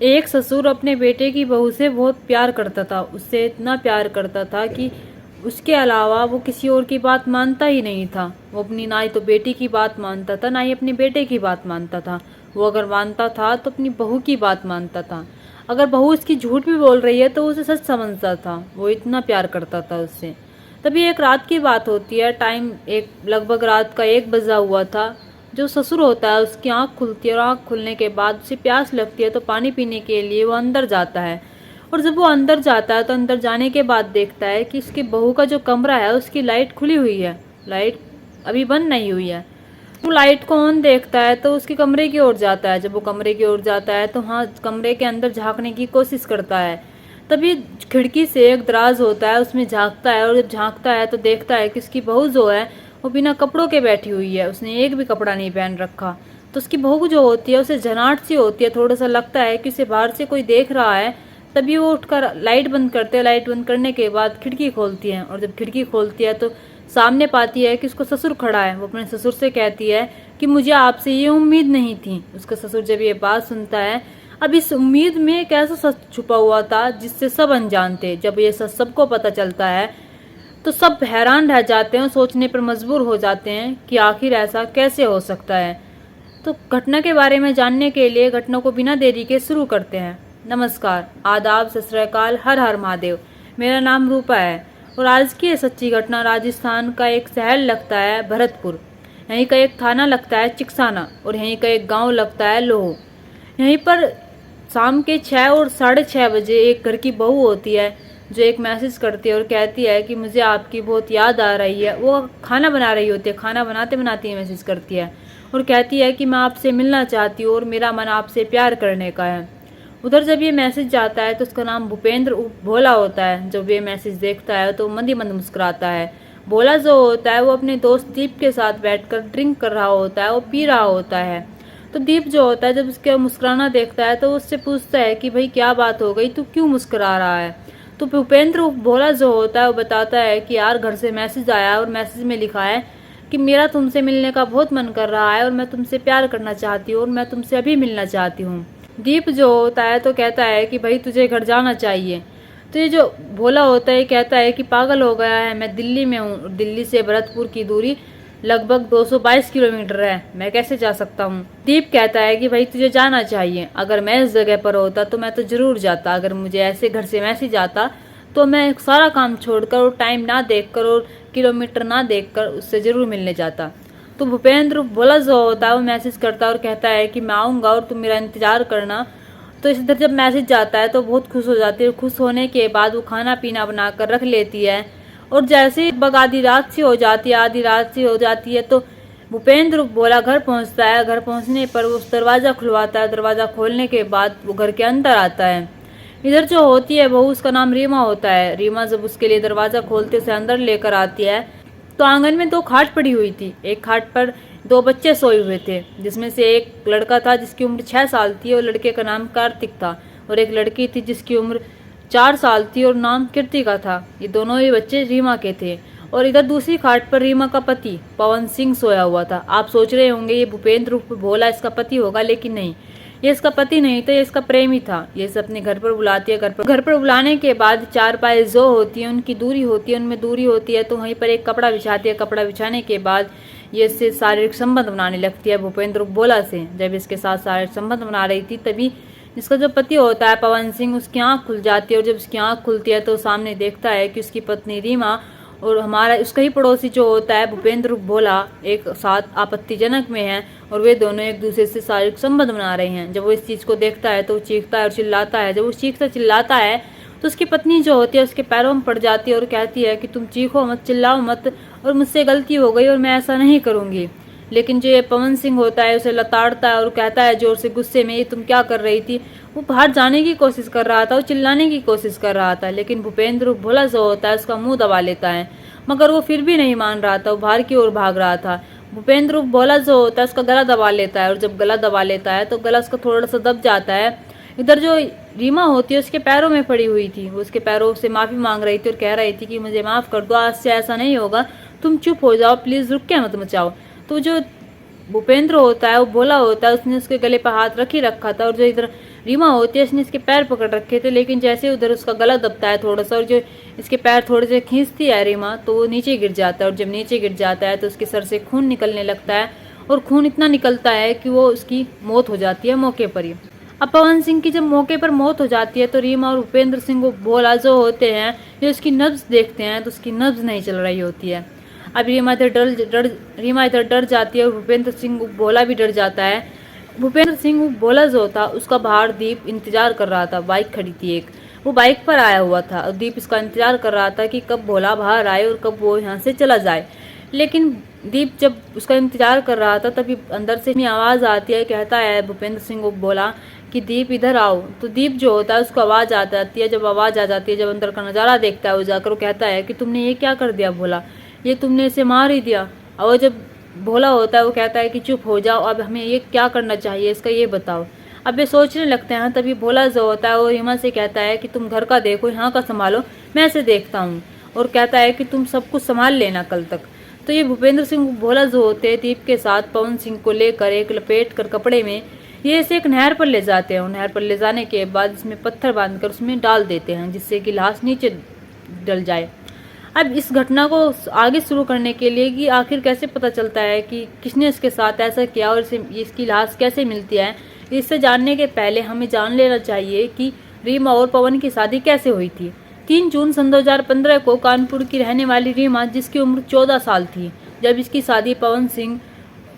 एक ससुर अपने बेटे की बहू से बहुत प्यार करता था। उससे इतना प्यार करता था कि उसके अलावा वो किसी और की बात मानता ही नहीं था। वो अपनी ना ही तो बेटी की बात मानता था, ना ही अपने बेटे की बात मानता था। वो अगर मानता था तो अपनी बहू की बात मानता था। अगर बहू उसकी झूठ भी बोल रही है तो उसे सच समझता था। वो इतना प्यार करता था उससे। तभी एक रात की बात होती है। टाइम एक लगभग रात का 1 बजा हुआ था। जो ससुर होता है उसकी आंख खुलती है और आंख खुलने के बाद उसे प्यास लगती है तो पानी पीने के लिए वो अंदर जाता है। और जब वो अंदर जाता है तो अंदर जाने के बाद देखता है कि उसकी बहू का जो कमरा है उसकी लाइट खुली हुई है। लाइट अभी बंद नहीं हुई है। वो लाइट को ऑन देखता है तो उसके कमरे की ओर जाता है। जब वो कमरे की ओर जाता है तो हाँ, कमरे के अंदर झांकने की कोशिश करता है। तभी खिड़की से एक दराज होता है, उसमें झांकता है और जब झांकता है तो देखता है कि उसकी बहू जो है वो बिना कपड़ों के बैठी हुई है। उसने एक भी कपड़ा नहीं पहन रखा। तो उसकी बहू जो होती है उसे झनाट सी होती है, थोड़ा सा लगता है कि उसे बाहर से कोई देख रहा है। तभी वो उठकर लाइट बंद करते हैं। लाइट बंद करने के बाद खिड़की खोलती है और जब खिड़की खोलती है तो सामने पाती है कि उसका ससुर खड़ा है। वो अपने ससुर से कहती है कि मुझे आपसे ये उम्मीद नहीं थी। उसका ससुर जब ये बात सुनता है, अब इस उम्मीद में एक ऐसा सच छुपा हुआ था जिससे सब अनजान थे। जब ये सच सबको पता चलता है तो सब हैरान रह जाते हैं, सोचने पर मजबूर हो जाते हैं कि आखिर ऐसा कैसे हो सकता है। तो घटना के बारे में जानने के लिए घटना को बिना देरी के शुरू करते हैं। नमस्कार, आदाब, सत श्री अकाल, हर हर महादेव। मेरा नाम रूपा है और आज की ये सच्ची घटना राजस्थान का एक शहर लगता है भरतपुर। यहीं का एक थाना लगता है चिकसाना और यहीं का एक गांव लगता है लोहो। यहीं पर शाम के 6 और 6:30 बजे एक घर की बहू होती है जो एक मैसेज करती है और कहती है कि मुझे आपकी बहुत याद आ रही है। वो खाना बना रही होती है, खाना बनाते बनाते ही मैसेज करती है और कहती है कि मैं आपसे मिलना चाहती हूँ और मेरा मन आपसे प्यार करने का है। उधर जब ये मैसेज जाता है तो उसका नाम भूपेंद्र उर्फ भोला होता है। जब ये मैसेज देखता है तो मंद ही मंद मुस्कुराता है। भोला जो होता है वो अपने दोस्त दीप के साथ बैठकर ड्रिंक कर रहा होता है, वो पी रहा होता है। तो दीप जो होता है जब उसके मुस्कुराना देखता है तो उससे पूछता है कि भाई क्या बात हो गई, तू क्यों मुस्कुरा रहा है। तो भूपेंद्र उर्फ भोला जो होता है वो बताता है कि यार घर से मैसेज आया है और मैसेज में लिखा है कि मेरा तुमसे मिलने का बहुत मन कर रहा है और मैं तुमसे प्यार करना चाहती हूँ और मैं तुमसे अभी मिलना चाहती हूँ। दीप जो होता है तो कहता है कि भाई तुझे घर जाना चाहिए। तो ये जो भोला होता है कहता है कि पागल हो गया है, मैं दिल्ली में हूँ। दिल्ली से भरतपुर की दूरी लगभग 222 किलोमीटर है, मैं कैसे जा सकता हूँ। दीप कहता है कि भाई तुझे जाना चाहिए। अगर मैं इस जगह पर होता तो मैं तो जरूर जाता। अगर मुझे ऐसे घर से मैसेज आता तो मैं सारा काम छोड़कर और टाइम ना देखकर और किलोमीटर ना देखकर उससे जरूर मिलने जाता। तो भूपेंद्र बोला जो होता है वो मैसेज करता है और कहता है कि मैं आऊँगा और तुम मेरा इंतजार करना। तो इस तरह जब मैसेज जाता है तो बहुत खुश हो जाती है। खुश होने के बाद वो खाना पीना बनाकर रख लेती है और जैसे ही आधी रात सी हो जाती है, आधी रात सी हो जाती है तो भूपेंद्र बोला घर पहुंचता है। घर पहुंचने पर वो उस दरवाज़ा खुलवाता है। दरवाज़ा खोलने के बाद वो घर के अंदर आता है। इधर जो होती है बहू, उसका नाम रीमा होता है। रीमा जब उसके लिए दरवाज़ा खोलते उसे अंदर लेकर आती है तो आंगन में 2 खाट पड़ी हुई थी। एक खाट पर 2 बच्चे सोए हुए थे, जिसमें से एक लड़का था जिसकी उम्र 6 साल थी और लड़के का नाम कार्तिक था और एक लड़की थी जिसकी उम्र 4 साल थी और नाम कृतिका था। ये दोनों ही बच्चे रीमा के थे। और इधर दूसरी खाट पर रीमा का पति पवन सिंह सोया हुआ था। आप सोच रहे होंगे ये भूपेंद्र उर्फ भोला इसका पति होगा, लेकिन नहीं, ये इसका पति नहीं था, ये इसका प्रेमी था। ये इसे अपने घर पर बुलाती है। घर पर बुलाने के बाद 4 पाए जो होती है उनकी दूरी होती है, उनमें दूरी होती है तो वहीं पर एक कपड़ा बिछाती है। कपड़ा बिछाने के बाद ये इससे शारीरिक संबंध बनाने लगती है भूपेंद्र भोला से। जब इसके साथ शारीरिक संबंध बना रही थी तभी जिसका जो पति होता है पवन सिंह, उसकी आंख खुल जाती है और जब उसकी आंख खुलती है तो सामने देखता है कि उसकी पत्नी रीमा और हमारा उसका ही पड़ोसी जो होता है भूपेंद्र भोला एक साथ आपत्तिजनक में है और वे दोनों एक दूसरे से शारीरिक संबंध बना रहे हैं। जब वो इस चीज़ को देखता है तो वो चीखता है और चिल्लाता है। जब वो चीखता चिल्लाता है तो उसकी पत्नी जो होती है उसके पैरों में पड़ जाती है और कहती है कि तुम चीखो मत, चिल्लाओ मत, और मुझसे गलती हो गई और मैं ऐसा नहीं करूँगी। लेकिन जो ये पवन सिंह होता है उसे लताड़ता है और कहता है जोर से गुस्से में, ये तुम क्या कर रही थी। वो बाहर जाने की कोशिश कर रहा था, वो चिल्लाने की कोशिश कर रहा था, लेकिन भूपेंद्र भोला जो होता है उसका मुंह दबा लेता है। मगर वो फिर भी नहीं मान रहा था, वो बाहर की ओर भाग रहा था। भूपेंद्र भोला जो होता है उसका गला दबा लेता है और जब गला दबा लेता है तो गला उसका थोड़ा सा दब जाता है। इधर जो रीमा होती है उसके पैरों में पड़ी हुई थी, वो उसके पैरों से माफ़ी मांग रही थी और कह रही थी कि मुझे माफ़ कर दो, आज से ऐसा नहीं होगा, तुम चुप हो जाओ प्लीज़, रुक के मत मचाओ। तो जो भूपेंद्र होता है वो भोला होता है, उसने उसके गले पर हाथ रख ही रखा था, और जो इधर रीमा होती है उसने इसके पैर पकड़ रखे थे। लेकिन जैसे उधर उसका गला दबता है थोड़ा सा और जो इसके पैर थोड़े से खींचती है रीमा, तो वो नीचे गिर जाता है, और जब नीचे गिर जाता है तो उसके सर से खून निकलने लगता है, और खून इतना निकलता है कि वो उसकी मौत हो जाती है मौके पर ही। अब पवन सिंह की जब मौके पर मौत हो जाती है तो रीमा और भूपेंद्र सिंह वो भोला जो होते हैं, जो उसकी नब्ज देखते हैं तो उसकी नब्ज नहीं चल रही होती है। अब रीमा इधर डर जाती है और भूपेंद्र सिंह भोला भी डर जाता है। भूपेंद्र सिंह भोला जो था उसका बाहर दीप इंतजार कर रहा था, बाइक खड़ी थी एक, वो बाइक पर आया हुआ था और दीप इसका इंतजार कर रहा था कि कब भोला बाहर आए और कब वो यहाँ से चला जाए। लेकिन दीप जब उसका इंतजार कर रहा था तभी अंदर से आवाज़ आती है, कहता है भूपेंद्र सिंह को बोला कि दीप इधर आओ। तो दीप जो होता है उसको आवाज़ आ जाती है, जब आवाज़ आ जाती है, जब अंदर का नज़ारा देखता है वो जाकर, वो कहता है कि तुमने ये क्या कर दिया भोला, ये तुमने इसे मार ही दिया। और जब भोला होता है वो कहता है कि चुप हो जाओ, अब हमें ये क्या करना चाहिए इसका ये बताओ। अब वे सोचने लगते हैं, तभी भोला जो होता है वो रीमा से कहता है कि तुम घर का देखो, यहाँ का संभालो, मैं ऐसे देखता हूँ, और कहता है कि तुम सब कुछ संभाल लेना कल तक। तो ये भूपेंद्र सिंह भोला जो होते हैं दीप के साथ पवन सिंह को लेकर एक लपेट कर कपड़े में ये इसे एक नहर पर ले जाते हैं, और नहर पर ले जाने के बाद इसमें पत्थर बांधकर उसमें डाल देते हैं जिससे कि लाश नीचे डल जाए। अब इस घटना को आगे शुरू करने के लिए कि आखिर कैसे पता चलता है कि किसने इसके साथ ऐसा किया और इसे इसकी लाश कैसे मिलती है, इससे जानने के पहले हमें जान लेना चाहिए कि रीमा और पवन की शादी कैसे हुई थी। 3 जून सन 2015 को कानपुर की रहने वाली रीमा, जिसकी उम्र 14 साल थी, जब इसकी शादी पवन सिंह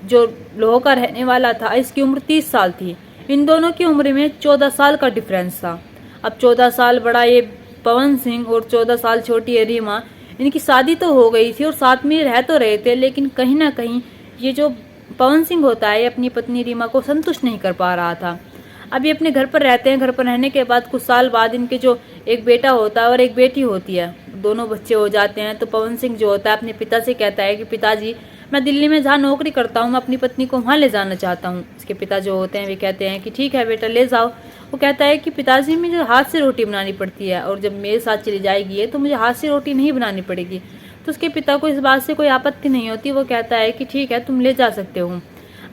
जो लोह का रहने वाला था, इसकी उम्र 30 साल थी। इन दोनों की उम्र में 14 साल का डिफरेंस था। अब 14 साल बड़ा ये पवन सिंह और 14 साल छोटी है रीमा। इनकी शादी तो हो गई थी और साथ में रह तो रहे थे, लेकिन कहीं ना कहीं ये जो पवन सिंह होता है अपनी पत्नी रीमा को संतुष्ट नहीं कर पा रहा था। अब ये अपने घर पर रहते हैं। घर पर रहने के बाद कुछ साल बाद इनके जो एक बेटा होता है और एक बेटी होती है, दोनों बच्चे हो जाते हैं। तो पवन सिंह जो होता है अपने पिता से कहता है कि पिताजी, मैं दिल्ली में जहाँ नौकरी करता हूँ, मैं अपनी पत्नी को वहाँ ले जाना चाहता हूँ। इसके पिता जो होते हैं वे कहते हैं कि ठीक है बेटा, ले जाओ। वो कहता है कि पिताजी, मुझे हाथ से रोटी बनानी पड़ती है, और जब मेरे साथ चली जाएगी तो मुझे हाथ से रोटी नहीं बनानी पड़ेगी। तो उसके पिता को इस बात से कोई आपत्ति नहीं होती। वो कहता है कि ठीक है, तुम ले जा सकते हो।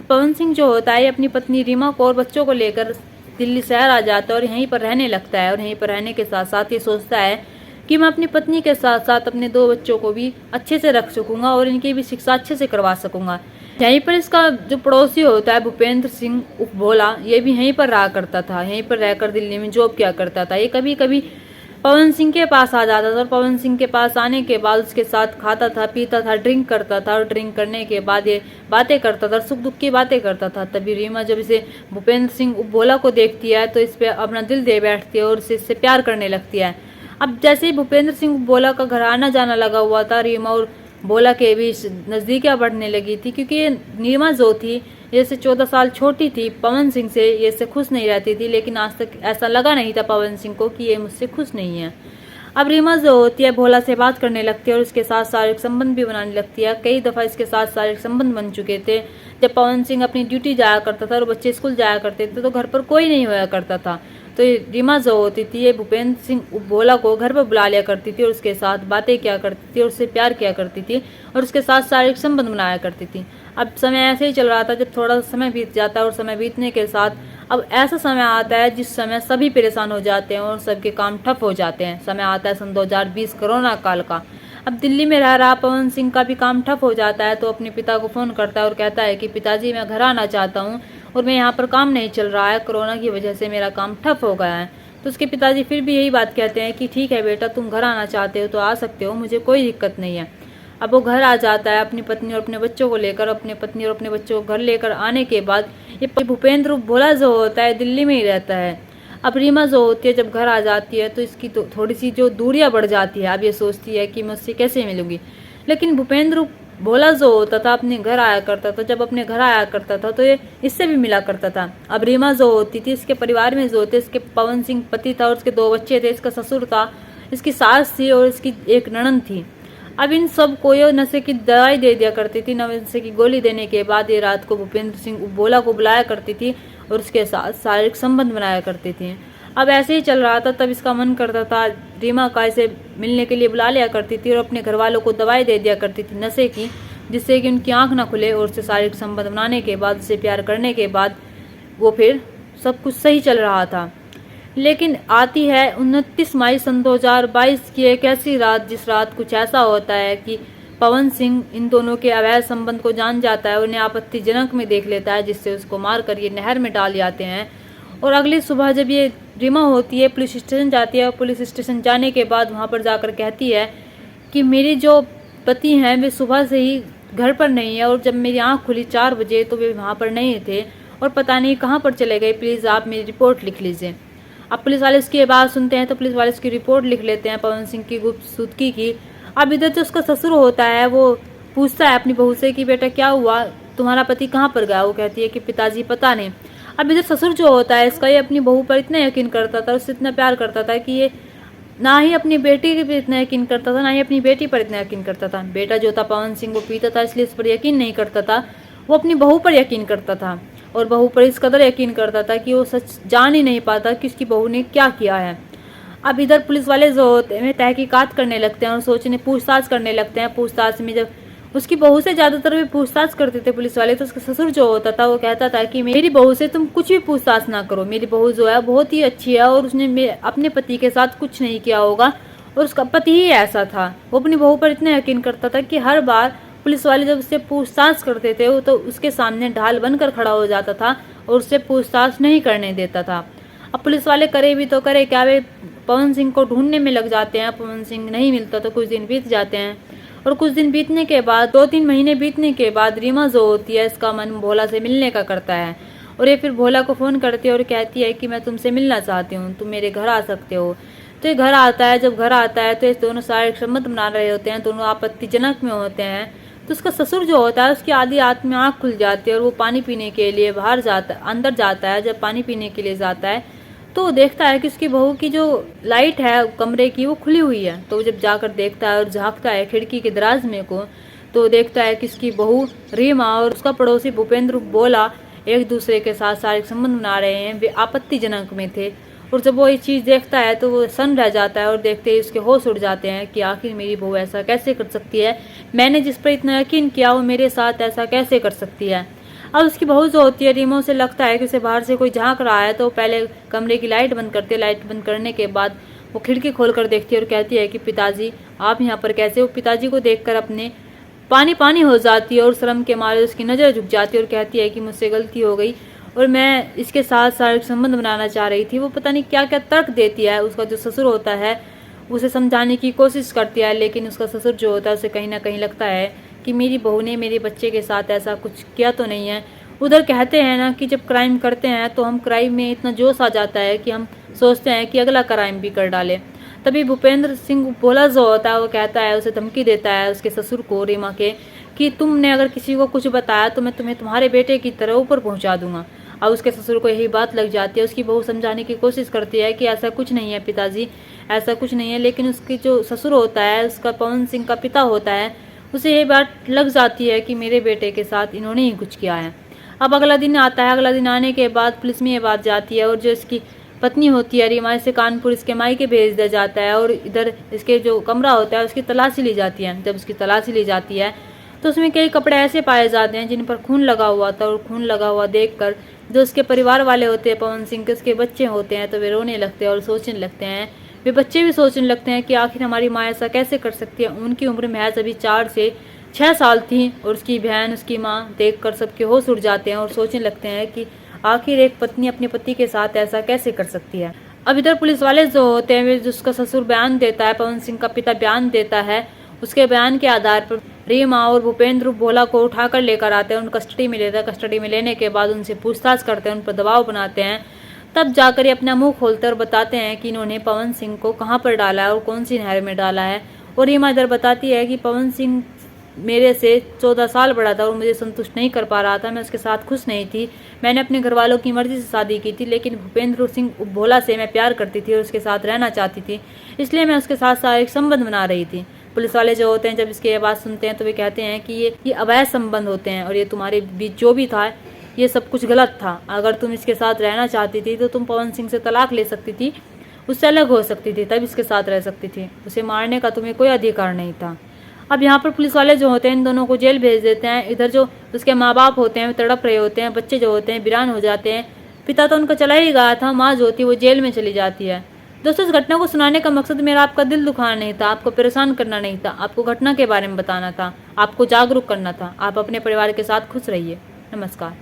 पवन सिंह जो होता है अपनी पत्नी रीमा को और बच्चों को लेकर दिल्ली शहर आ जाता है और यहीं पर रहने लगता है। और यहीं पर रहने के साथ साथ ये सोचता है कि मैं अपनी पत्नी के साथ साथ अपने 2 बच्चों को भी अच्छे से रख सकूंगा और इनकी भी शिक्षा अच्छे से करवा सकूंगा। यहीं पर इसका जो पड़ोसी होता है भूपेंद्र सिंह उर्फ भोला, ये भी यहीं पर रहा करता था, यहीं पर रहकर दिल्ली में जॉब किया करता था। ये कभी कभी पवन सिंह के पास आ जाता था और पवन सिंह के पास आने के बाद उसके साथ खाता था, पीता था, ड्रिंक करता था, और ड्रिंक करने के बाद ये बातें करता था, सुख दुख की बातें करता था। तभी रीमा जब इसे भूपेंद्र सिंह भोला को देखती है तो इस पर अपना दिल दे बैठती है और इससे प्यार करने लगती है। अब जैसे ही भूपेंद्र सिंह भोला का घर आना जाना लगा हुआ था, रीमा और भोला के बीच नज़दीकियाँ बढ़ने लगी थी, क्योंकि ये रीमा जो थी जैसे 14 साल छोटी थी पवन सिंह से, ये इससे खुश नहीं रहती थी। लेकिन आज तक ऐसा लगा नहीं था पवन सिंह को कि ये मुझसे खुश नहीं है। अब रीमा जो होती है भोला से बात करने लगती है और इसके साथ शारीरिक संबंध भी बनाने लगती है। कई दफ़ा इसके साथ शारीरिक संबंध बन चुके थे। जब पवन सिंह अपनी ड्यूटी जाया करता था और बच्चे स्कूल जाया करते थे तो घर पर कोई नहीं होया करता था। तो रीमा जो होती थी ये भूपेंद्र सिंह भोला को घर पर बुला लिया करती थी और उसके साथ बातें किया करती थी और उससे प्यार किया करती थी और उसके साथ शारीरिक संबंध बनाया करती थी। अब समय ऐसे ही चल रहा था। जब थोड़ा समय बीत जाता है और समय बीतने के साथ अब ऐसा समय आता है जिस समय सभी परेशान हो जाते हैं और सबके काम ठप हो जाते हैं। समय आता है सन 2020 कोरोना काल का। अब दिल्ली में रह रहा पवन सिंह का भी काम ठप हो जाता है, तो अपने पिता को फ़ोन करता है और कहता है कि पिताजी, मैं घर आना चाहता हूँ और मैं यहाँ पर काम नहीं चल रहा है, कोरोना की वजह से मेरा काम ठप हो गया है। तो उसके पिताजी फिर भी यही बात कहते हैं कि ठीक है बेटा, तुम घर आना चाहते हो तो आ सकते हो, मुझे कोई दिक्कत नहीं है। अब वो घर आ जाता है अपनी पत्नी और अपने बच्चों को लेकर। अपनी पत्नी और अपने बच्चों को घर लेकर आने के बाद ये भूपेंद्र भोला जो होता है दिल्ली में ही रहता है। अब रीमा जो होती है जब घर आ जाती है तो इसकी तो थोड़ी सी जो दूरियां बढ़ जाती है। अब ये सोचती है कि मैं उससे कैसे मिलूंगी। लेकिन भूपेंद्र भोला जो होता था अपने घर आया करता था, जब अपने घर आया करता था तो ये इससे भी मिला करता था। अब रीमा जो होती थी इसके परिवार में जो होते इसके पवन सिंह पति था और उसके 2 बच्चे थे, इसका ससुर था, इसकी सास थी और इसकी एक ननद थी। अब इन सब को ये नशे की दवाई दे दिया करती थी। नशे की गोली देने के बाद ये रात को भूपेंद्र सिंह भोला को बुलाया करती थी और उसके साथ शारीरिक संबंध बनाया करती थी। अब ऐसे ही चल रहा था। तब इसका मन करता था रीमा का इसे मिलने के लिए बुला लिया करती थी और अपने घर वालों को दवाई दे दिया करती थी नशे की, जिससे कि उनकी आंख ना खुले और उससे शारीरिक संबंध बनाने के बाद, उससे प्यार करने के बाद वो फिर सब कुछ सही चल रहा था। लेकिन आती है 29 मई सन 2022 की एक ऐसी रात, जिस रात कुछ ऐसा होता है कि पवन सिंह इन दोनों के अवैध संबंध को जान जाता है और उन्हें आपत्तिजनक में देख लेता है, जिससे उसको मारकर ये नहर में डाल जाते हैं। और अगली सुबह जब ये रीमा होती है पुलिस स्टेशन जाती है, और पुलिस स्टेशन जाने के बाद वहाँ पर जाकर कहती है कि मेरी जो पति हैं वे सुबह से ही घर पर नहीं है, और जब मेरी आँख खुली 4 बजे तो वे वहाँ पर नहीं थे और पता नहीं कहाँ पर चले गए, प्लीज़ आप मेरी रिपोर्ट लिख लीजिए। अब पुलिस वाले उसकी बात सुनते हैं तो पुलिस वाले उसकी रिपोर्ट लिख लेते हैं पवन सिंह की गुप्तसूदगी की। अब इधर जो उसका ससुर होता है वो पूछता है अपनी बहू से कि बेटा क्या हुआ, तुम्हारा पति कहाँ पर गया? वो कहती है कि पिताजी पता नहीं। अब इधर ससुर जो होता है इसका, ये अपनी बहू पर इतना यकीन करता था, उससे इतना प्यार करता था कि ये ना ही अपनी बेटी पर इतना यकीन करता था, ना ही अपनी बेटी पर इतना यकीन करता था। बेटा जो था पवन सिंह वो पीता था इसलिए इस पर यकीन नहीं करता था, वो अपनी बहू पर यकीन करता था। और बहू पर इस कदर यकीन करता था कि वो सच जान ही नहीं पाता कि उसकी बहू ने क्या किया है। अब इधर पुलिस वाले जो होते हैं तहकीकात करने लगते हैं और सोचने पूछताछ करने लगते हैं। पूछताछ में जब उसकी बहू से ज़्यादातर भी पूछताछ करते थे पुलिस वाले, तो उसका ससुर जो होता था वो कहता था कि मेरी बहू से तुम कुछ भी पूछताछ ना करो, मेरी बहू जो है बहुत ही अच्छी है और उसने अपने पति के साथ कुछ नहीं किया होगा और उसका पति ही ऐसा था। वो अपनी बहू पर इतना यकीन करता था कि हर बार पुलिस वाले जब उससे पूछताछ करते थे वो तो उसके सामने ढाल बनकर खड़ा हो जाता था और उससे पूछताछ नहीं करने देता था। अब पुलिस वाले करे भी तो करे क्या, वे पवन सिंह को ढूंढने में लग जाते हैं। पवन सिंह नहीं मिलता तो कुछ दिन बीत जाते हैं और कुछ दिन बीतने के बाद 2-3 महीने बीतने के बाद रीमा जो होती है इसका मन भोला से मिलने का करता है और ये फिर भोला को फ़ोन करती है और कहती है कि मैं तुमसे मिलना चाहती हूँ, तुम मेरे घर आ सकते हो। तो ये घर आता है। जब घर आता है तो ये दोनों शारीरिक संबंध बना रहे होते हैं, दोनों आपत्तिजनक में होते हैं। तो उसका ससुर जो होता है उसकी आधी रात में आँख खुल जाती है और वो पानी पीने के लिए बाहर जाता अंदर जाता है। जब पानी पीने के लिए जाता है तो वो देखता है कि उसकी बहू की जो लाइट है कमरे की वो खुली हुई है। तो जब जाकर देखता है और झांकता है खिड़की के दराज में को, तो देखता है कि उसकी बहू रीमा और उसका पड़ोसी भूपेंद्र बोला एक दूसरे के साथ शारीरिक संबंध बना रहे हैं। वे आपत्तिजनक में थे और जब वो ये चीज़ देखता है तो वो सन्न रह जाता है और देखते ही उसके होश उड़ जाते हैं कि आखिर मेरी बहू ऐसा कैसे कर सकती है, मैंने जिस पर इतना यकीन किया वो मेरे साथ ऐसा कैसे कर सकती है। अब उसकी बहू जो होती है रीमा से लगता है कि उसे बाहर से कोई झांक रहा है, तो पहले कमरे की लाइट बंद करती है। लाइट बंद करने के बाद वो खिड़की खोल कर देखती है और कहती है कि पिताजी आप यहाँ पर कैसे? वो पिताजी को देखकर अपने पानी पानी हो जाती है और शर्म के मारे उसकी नज़र झुक जाती है और कहती है कि मुझसे गलती हो गई और मैं इसके साथ शारीरिक संबंध बनाना चाह रही थी। वो पता नहीं क्या क्या तर्क देती है। उसका जो ससुर होता है उसे समझाने की कोशिश करती है, लेकिन उसका ससुर जो होता है उसे कहीं ना कहीं लगता है कि मेरी बहू ने मेरे बच्चे के साथ ऐसा कुछ किया तो नहीं है। उधर कहते हैं ना कि जब क्राइम करते हैं तो हम क्राइम में इतना जोश आ जाता है कि हम सोचते हैं कि अगला क्राइम भी कर डाले। तभी भूपेंद्र सिंह भोला जो होता है वो कहता है, उसे धमकी देता है उसके ससुर को रीमा के कि तुमने अगर किसी को कुछ बताया तो मैं तुम्हें तुम्हारे बेटे की तरह ऊपर पहुंचा दूंगा। अब उसके ससुर को यही बात लग जाती है। उसकी बहू समझाने की कोशिश करती है कि ऐसा कुछ नहीं है पिताजी, ऐसा कुछ नहीं है, लेकिन उसकी जो ससुर होता है उसका पवन सिंह का पिता होता है, उसे ये बात लग जाती है कि मेरे बेटे के साथ इन्होंने ही कुछ किया है। अब अगला दिन आता है। अगला दिन आने के बाद पुलिस में ये बात जाती है और जो इसकी पत्नी होती है रीमा से कानपुर इसके मायके भेज दिया जाता है और इधर इसके जो कमरा होता है उसकी तलाशी ली जाती है। जब उसकी तलाशी ली जाती है तो उसमें कई कपड़े ऐसे पाए जाते हैं जिन पर खून लगा हुआ था और खून लगा हुआ देखकर जो उसके परिवार वाले होते हैं पवन सिंह के, उसके बच्चे होते हैं तो वे रोने लगते हैं और सोचने लगते हैं। वे बच्चे भी सोचने लगते हैं कि आखिर हमारी माँ ऐसा कैसे कर सकती है। उनकी उम्र महज अभी 4 से 6 साल थी और उसकी बहन उसकी माँ देखकर सबके होश उड़ जाते हैं और सोचने लगते हैं कि आखिर एक पत्नी अपने पति के साथ ऐसा कैसे कर सकती है। अब इधर पुलिस वाले जो होते हैं वे जिसका ससुर बयान देता है, पवन सिंह का पिता बयान देता है, उसके बयान के आधार पर रीमा और भूपेंद्र भोला को उठाकर लेकर आते हैं, उन कस्टडी में लेते हैं। कस्टडी में लेने के बाद उनसे पूछताछ करते हैं, उन पर दबाव बनाते हैं। तब जाकर ये अपना मुंह खोलते और बताते हैं कि इन्होंने पवन सिंह को कहाँ पर डाला है और कौन सी नहर में डाला है। और रीमा इधर बताती है कि पवन सिंह मेरे से 14 साल बड़ा था और मुझे संतुष्ट नहीं कर पा रहा था, मैं उसके साथ खुश नहीं थी। मैंने अपने घर वालों की मर्जी से शादी की थी, लेकिन भूपेंद्र सिंह भोला से मैं प्यार करती थी और उसके साथ रहना चाहती थी, इसलिए मैं उसके साथ शारीरिक संबंध बना रही थी। पुलिस वाले जो होते हैं जब इसकी बात सुनते हैं तो वे कहते हैं कि ये अवैध संबंध होते हैं और ये तुम्हारे बीच जो भी था ये सब कुछ गलत था। अगर तुम इसके साथ रहना चाहती थी तो तुम पवन सिंह से तलाक ले सकती थी, उससे अलग हो सकती थी, तब इसके साथ रह सकती थी। उसे मारने का तुम्हें कोई अधिकार नहीं था। अब यहाँ पर पुलिस वाले जो होते हैं इन दोनों को जेल भेज देते हैं। इधर जो उसके माँ बाप होते हैं वो तड़प रहे होते हैं, बच्चे जो होते हैं वीरान हो जाते हैं। पिता तो उनका चला ही गया था, माँ जो होती है वो जेल में चली जाती है। दोस्तों, इस घटना को सुनाने का मकसद मेरा आपका दिल दुखाना नहीं था, आपको परेशान करना नहीं था, आपको घटना के बारे में बताना था, आपको जागरूक करना था। आप अपने परिवार के साथ खुश रहिए। नमस्कार।